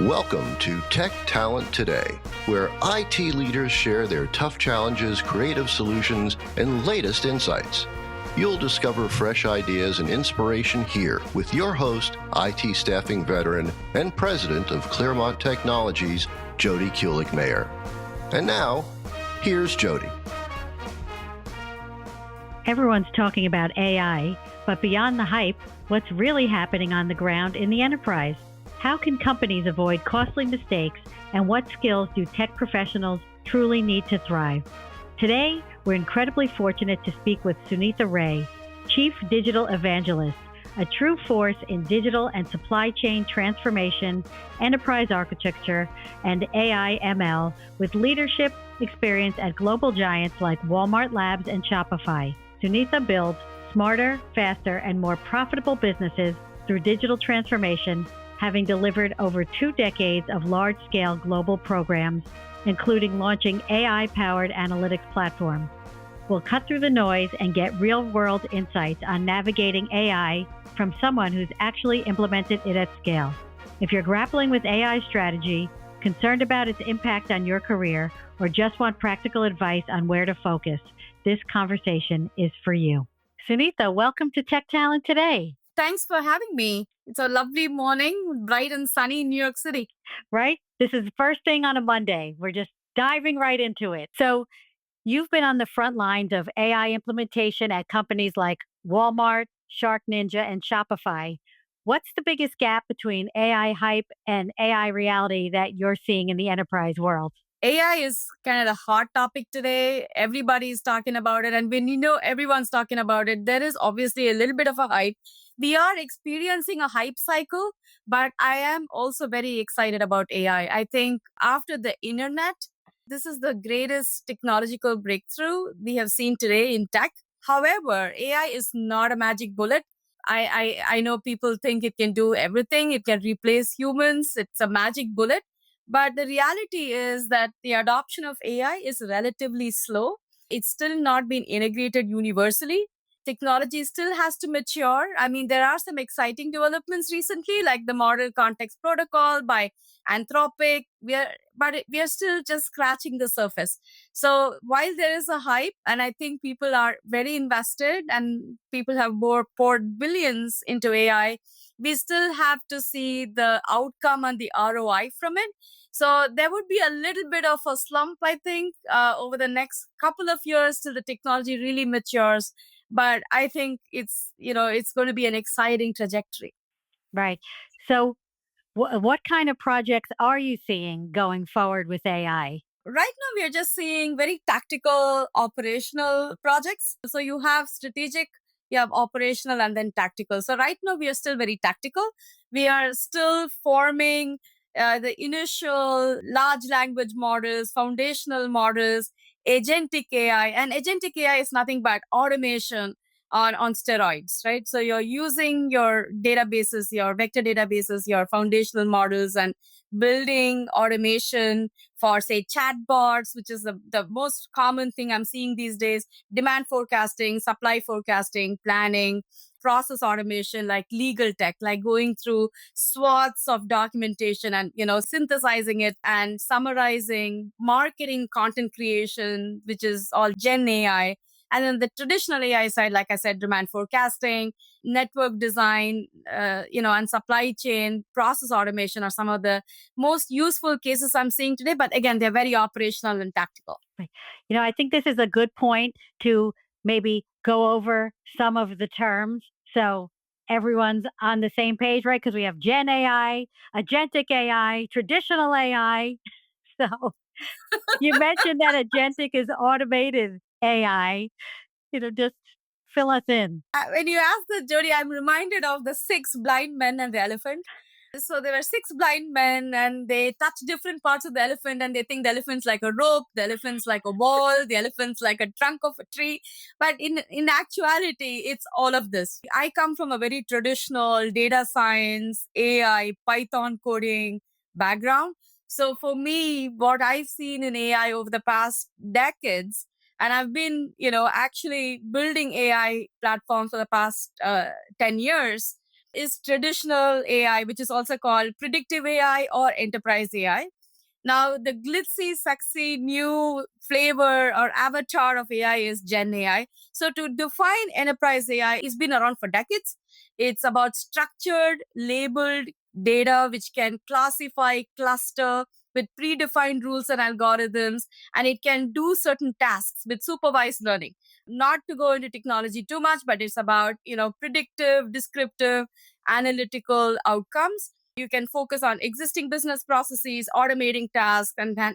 Welcome to Tech Talent Today, where IT leaders share their tough challenges, creative solutions, and latest insights. You'll discover fresh ideas and inspiration here with your host, IT staffing veteran and president of Claremont Technologies, Jody Kulik-Mayer. And now, here's Jody. Everyone's talking about AI, but beyond the hype, what's really happening on the ground in the enterprise? How can companies avoid costly mistakes, and what skills do tech professionals truly need to thrive? Today, we're incredibly fortunate to speak with Sunitha Ray, Chief Digital Evangelist, a true force in digital and supply chain transformation, enterprise architecture, and AI ML, with leadership experience at global giants like Walmart Labs and Shopify. Sunitha builds smarter, faster, and more profitable businesses through digital transformation, having delivered over 2 decades of large-scale global programs, including launching AI-powered analytics platforms. We'll cut through the noise and get real-world insights on navigating AI from someone who's actually implemented it at scale. If you're grappling with AI strategy, concerned about its impact on your career, or just want practical advice on where to focus, this conversation is for you. Sunitha, welcome to Tech Talent Today. Thanks for having me. It's a lovely morning, bright and sunny in New York City. Right? This is the first thing on a Monday. We're just diving right into it. So you've been on the front lines of AI implementation at companies like Walmart, SharkNinja, and Shopify. What's the biggest gap between AI hype and AI reality that you're seeing in the enterprise world? AI is kind of the hot topic today. Everybody's talking about it. And when everyone's talking about it, there is obviously a little bit of a hype. We are experiencing a hype cycle, but I am also very excited about AI. I think after the internet, this is the greatest technological breakthrough we have seen today in tech. However, AI is not a magic bullet. I know people think it can do everything. It can replace humans. It's a magic bullet. But the reality is that the adoption of AI is relatively slow. It's still not been integrated universally. Technology still has to mature. I mean, there are some exciting developments recently, like the Model Context Protocol by Anthropic. But we are still just scratching the surface. So while there is a hype, and I think people are very invested and people have poured billions into AI, we still have to see the outcome and the ROI from it. So there would be a little bit of a slump, I think, over the next couple of years till the technology really matures. But I think it's going to be an exciting trajectory. Right. So what kind of projects are you seeing going forward with AI? Right now, we are just seeing very tactical, operational projects. So you have strategic, you have operational, and then tactical. So right now, we are still very tactical. We are still forming the initial large language models, foundational models, agentic AI. And agentic AI is nothing but automation on steroids, right? So you're using your databases, your vector databases, your foundational models, and building automation for, say, chatbots, which is the most common thing I'm seeing these days, demand forecasting, supply forecasting, planning, process automation, like legal tech, like going through swaths of documentation and, synthesizing it and summarizing, marketing, content creation, which is all Gen AI. And then the traditional AI side, like I said, demand forecasting, network design, and supply chain process automation are some of the most useful cases I'm seeing today. But again, they're very operational and tactical. Right. I think this is a good point to maybe go over some of the terms so everyone's on the same page, right? Because we have Gen AI, agentic AI, traditional AI. So you mentioned that agentic is automated AI. Just fill us in. When you ask this, Jody, I'm reminded of the 6 blind men and the elephant. So there were 6 blind men and they touch different parts of the elephant and they think the elephant's like a rope, the elephant's like a ball, the elephant's like a trunk of a tree. But in actuality, it's all of this. I come from a very traditional data science, AI, Python coding background. So for me, what I've seen in AI over the past decades, and I've been, actually building AI platforms for the past 10 years, is traditional AI, which is also called predictive AI or enterprise AI. Now, the glitzy, sexy new flavor or avatar of AI is Gen AI. So, to define enterprise AI, it's been around for decades. It's about structured, labeled data which can classify, cluster with predefined rules and algorithms, and it can do certain tasks with supervised learning. Not to go into technology too much, but it's about predictive, descriptive, analytical outcomes. You can focus on existing business processes, automating tasks, and then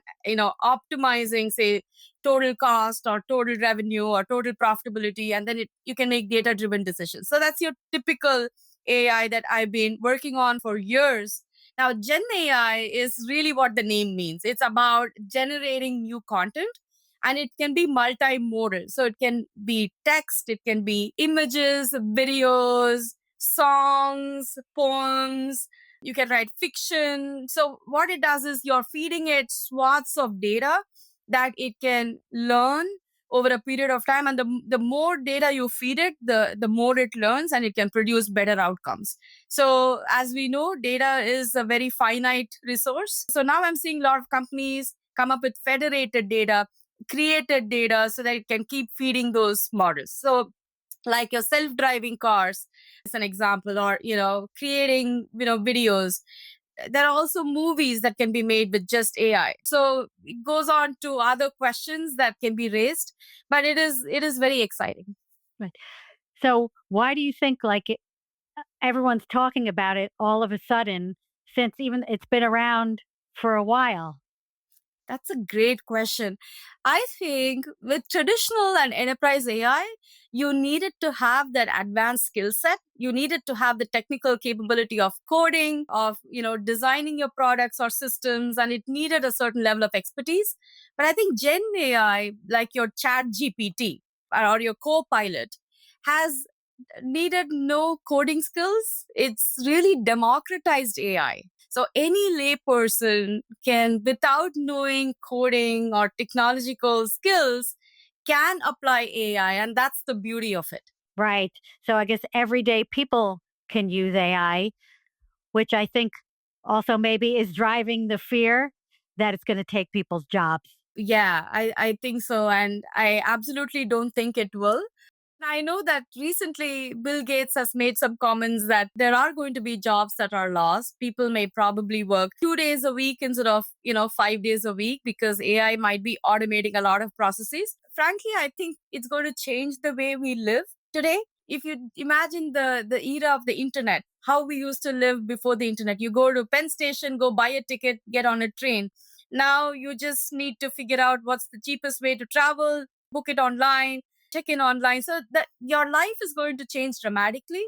optimizing, say, total cost or total revenue or total profitability, and then you can make data driven decisions. So that's your typical AI that I've been working on for years. Now, Gen AI is really what the name means. It's about generating new content, and it can be multimodal. So it can be text, it can be images, videos, songs, poems. You can write fiction. So what it does is you're feeding it swaths of data that it can learn over a period of time. And the more data you feed it, the more it learns, and it can produce better outcomes. So as we know, data is a very finite resource. So now I'm seeing a lot of companies come up with federated data, created data, so that it can keep feeding those models. So like your self-driving cars is an example, or creating videos. There are also movies that can be made with just AI. So it goes on to other questions that can be raised, but it is very exciting. Right. So why do you think everyone's talking about it all of a sudden, since even it's been around for a while? That's a great question. I think with traditional and enterprise AI, you needed to have that advanced skill set. You needed to have the technical capability of coding, of designing your products or systems, and it needed a certain level of expertise. But I think Gen AI, like your Chat GPT or your Copilot, has needed no coding skills. It's really democratized AI. So any layperson can, without knowing coding or technological skills, can apply AI, and that's the beauty of it. Right. So I guess everyday people can use AI, which I think also maybe is driving the fear that it's going to take people's jobs. Yeah, I think so. And I absolutely don't think it will. I know that recently Bill Gates has made some comments that there are going to be jobs that are lost. People may probably work 2 days a week instead of, 5 days a week, because AI might be automating a lot of processes. Frankly, I think it's going to change the way we live today. If you imagine the era of the internet, how we used to live before the internet, you go to Penn Station, go buy a ticket, get on a train. Now you just need to figure out what's the cheapest way to travel, book it online, check in online, so that your life is going to change dramatically.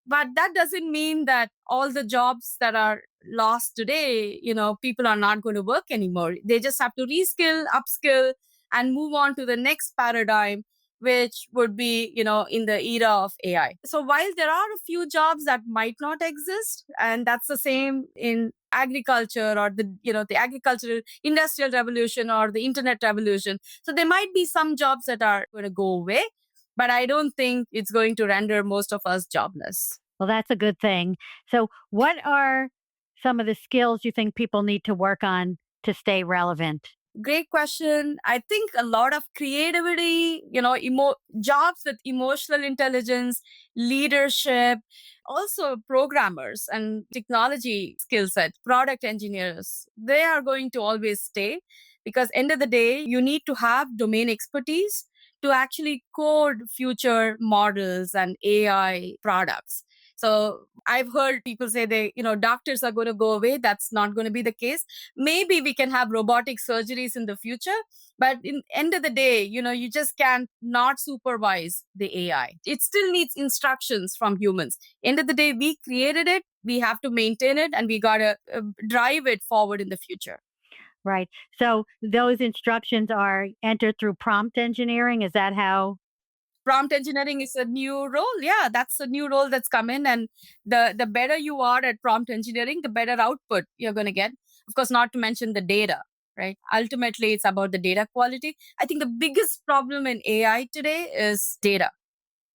But that doesn't mean that all the jobs that are lost today, people are not going to work anymore. They just have to reskill, upskill, and move on to the next paradigm, which would be, in the era of AI. So while there are a few jobs that might not exist, and that's the same in agriculture, or the agricultural industrial revolution, or the internet revolution. So there might be some jobs that are going to go away, but I don't think it's going to render most of us jobless. Well, that's a good thing. So, what are some of the skills you think people need to work on to stay relevant? Great question. I think a lot of creativity, jobs with emotional intelligence, leadership, also programmers and technology skill set, product engineers, they are going to always stay, because end of the day, you need to have domain expertise to actually code future models and AI products. So I've heard people say doctors are going to go away. That's not going to be the case. Maybe we can have robotic surgeries in the future, but in end of the day, you just can't not supervise the AI. It still needs instructions from humans. End of the day, we created it, we have to maintain it, and we got to drive it forward in the future. Right. So, those instructions are entered through prompt engineering. Is that how? Prompt engineering is a new role. Yeah, that's a new role that's come in, and the better you are at prompt engineering, the better output you're going to get. Of course, not to mention the data, right? Ultimately, it's about the data quality. I think the biggest problem in AI today is data.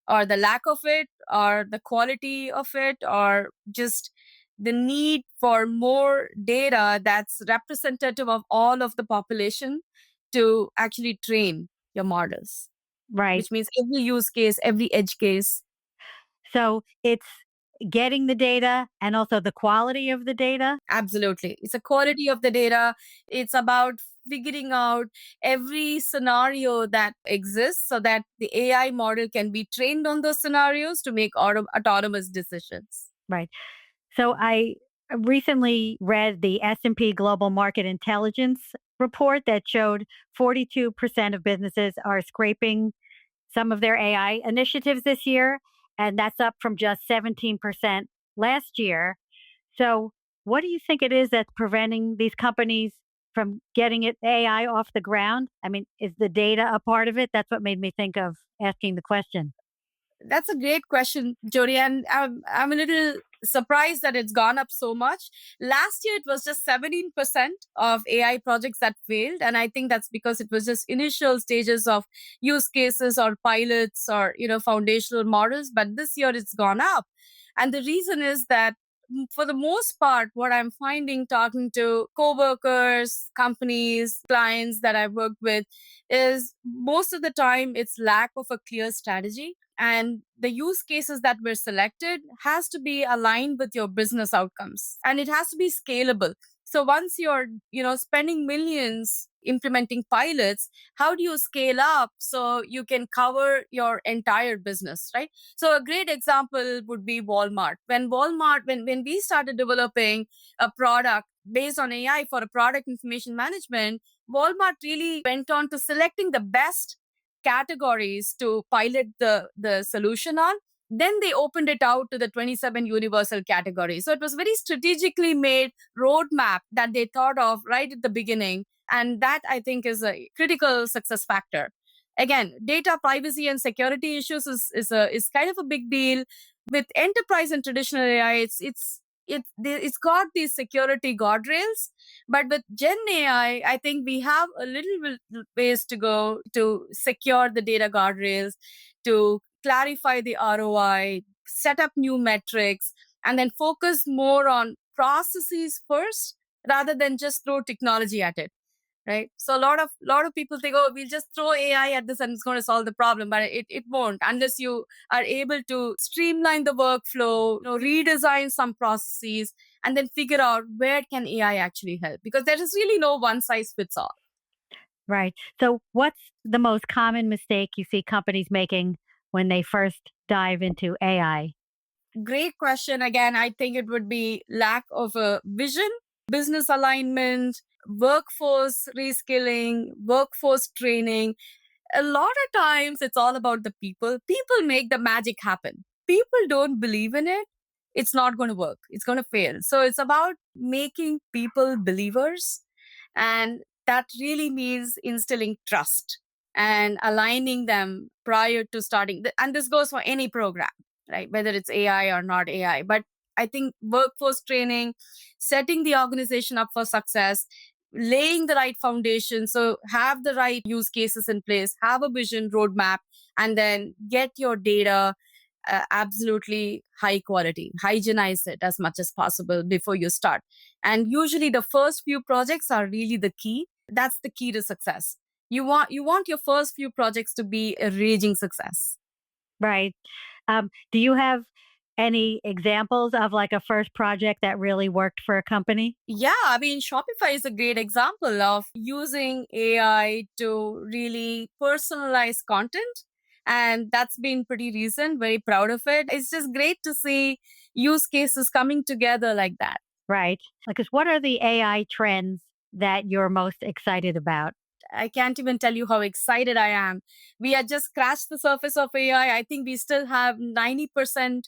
or the lack of it, or the quality of it, or just the need for more data that's representative of all of the population to actually train your models, Right. which means every use case, every edge case. So it's getting the data and also the quality of the data. Absolutely. It's a quality of the data. It's about figuring out every scenario that exists so that the AI model can be trained on those scenarios to make autonomous decisions. Right. So I recently read the S&P Global Market Intelligence report that showed 42% of businesses are scraping some of their AI initiatives this year, and that's up from just 17% last year. So, what do you think it is that's preventing these companies from getting it AI off the ground? I mean, is the data a part of it? That's what made me think of asking the question. That's a great question, Jody. And I'm a little surprised that it's gone up so much. Last year, it was just 17% of AI projects that failed. And I think that's because it was just initial stages of use cases or pilots or, foundational models. But this year, it's gone up. And the reason is that for the most part, what I'm finding talking to coworkers, companies, clients that I've worked with is most of the time it's lack of a clear strategy, and the use cases that were selected has to be aligned with your business outcomes, and it has to be scalable. So once you're spending millions implementing pilots, how do you scale up so you can cover your entire business, right? So a great example would be Walmart. When we started developing a product based on AI for a product information management, Walmart really went on to selecting the best categories to pilot the solution on. Then they opened it out to the 27 universal categories. So it was very strategically made roadmap that they thought of right at the beginning. And that I think is a critical success factor. Again, data privacy and security issues is kind of a big deal. With enterprise and traditional AI, it's got these security guardrails, but with Gen AI, I think we have a little bit ways to go to secure the data guardrails, to clarify the ROI, set up new metrics, and then focus more on processes first rather than just throw technology at it. Right. So a lot of people think, oh, we'll just throw AI at this and it's going to solve the problem, but it won't unless you are able to streamline the workflow, redesign some processes, and then figure out where can AI actually help, because there is really no one size fits all. Right. So, what's the most common mistake you see companies making when they first dive into AI? Great question. Again, I think it would be lack of a vision, business alignment, workforce reskilling, workforce training. A lot of times it's all about the people. People make the magic happen. People don't believe in it. It's not going to work. It's going to fail. So it's about making people believers. And that really means instilling trust and aligning them prior to starting. And this goes for any program, right? Whether it's AI or not AI. But I think workforce training, setting the organization up for success, laying the right foundation. So have the right use cases in place, have a vision roadmap, and then get your data absolutely high quality, hygienize it as much as possible before you start. And usually the first few projects are really the key. That's the key to success. You want your first few projects to be a raging success. Right. Do you have any examples of like a first project that really worked for a company? Yeah, I mean, Shopify is a great example of using AI to really personalize content. And that's been pretty recent, very proud of it. It's just great to see use cases coming together like that. Right. Because what are the AI trends that you're most excited about? I can't even tell you how excited I am. We had just scratched the surface of AI. I think we still have 90%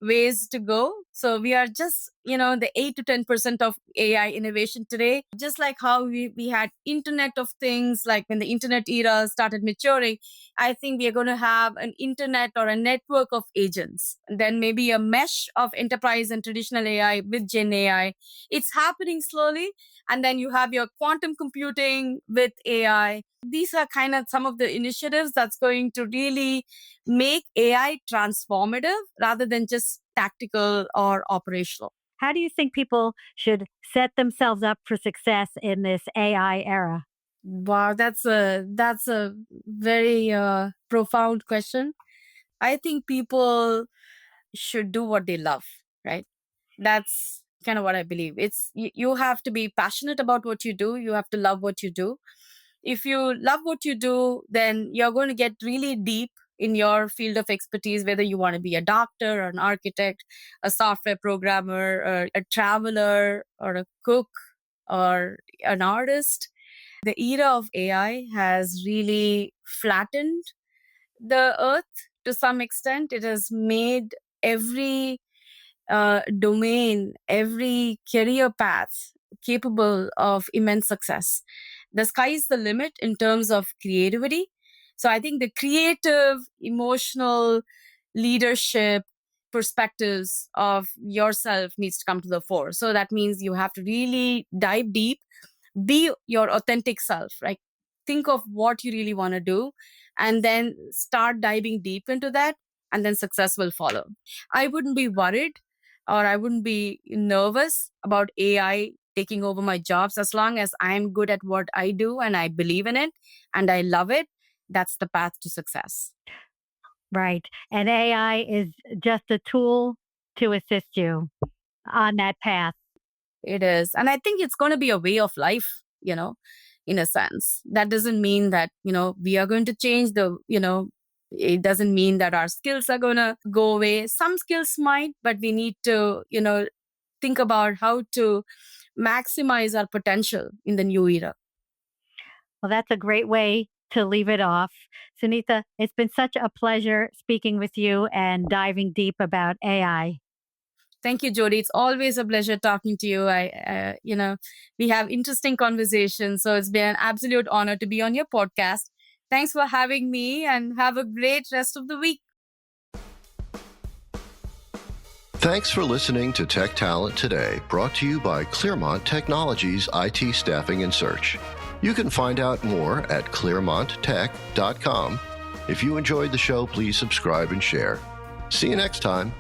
ways to go. So we are just, the 8 to 10% of AI innovation today. Just like how we had Internet of Things, like when the internet era started maturing, I think we are going to have an internet or a network of agents. And then maybe a mesh of enterprise and traditional AI with Gen AI. It's happening slowly. And then you have your quantum computing with AI. These are kind of some of the initiatives that's going to really make AI transformative rather than just tactical or operational. How do you think people should set themselves up for success in this AI era? Wow, that's a very profound question. I think people should do what they love, right? That's kind of what I believe. You have to be passionate about what you do. You have to love what you do. If you love what you do, then you're going to get really deep in your field of expertise, whether you want to be a doctor or an architect, a software programmer, or a traveler, or a cook, or an artist. The era of AI has really flattened the earth to some extent. It has made every domain, every career path capable of immense success. The sky is the limit in terms of creativity. So I think the creative, emotional leadership perspectives of yourself needs to come to the fore. So that means you have to really dive deep, be your authentic self, right? Think of what you really want to do and then start diving deep into that, and then success will follow. I wouldn't be worried or I wouldn't be nervous about AI taking over my jobs as long as I'm good at what I do and I believe in it and I love it. That's the path to success. Right. And AI is just a tool to assist you on that path. It is. And I think it's going to be a way of life, in a sense. That doesn't mean that, we are going to change it doesn't mean that our skills are going to go away. Some skills might, but we need to, think about how to maximize our potential in the new era. Well, that's a great way to leave it off. Sunitha, it's been such a pleasure speaking with you and diving deep about AI. Thank you, Jody. It's always a pleasure talking to you. We have interesting conversations. So it's been an absolute honor to be on your podcast. Thanks for having me and have a great rest of the week. Thanks for listening to Tech Talent Today, brought to you by Clearmont Technologies IT Staffing and Search. You can find out more at clearmonttech.com. If you enjoyed the show, please subscribe and share. See you next time.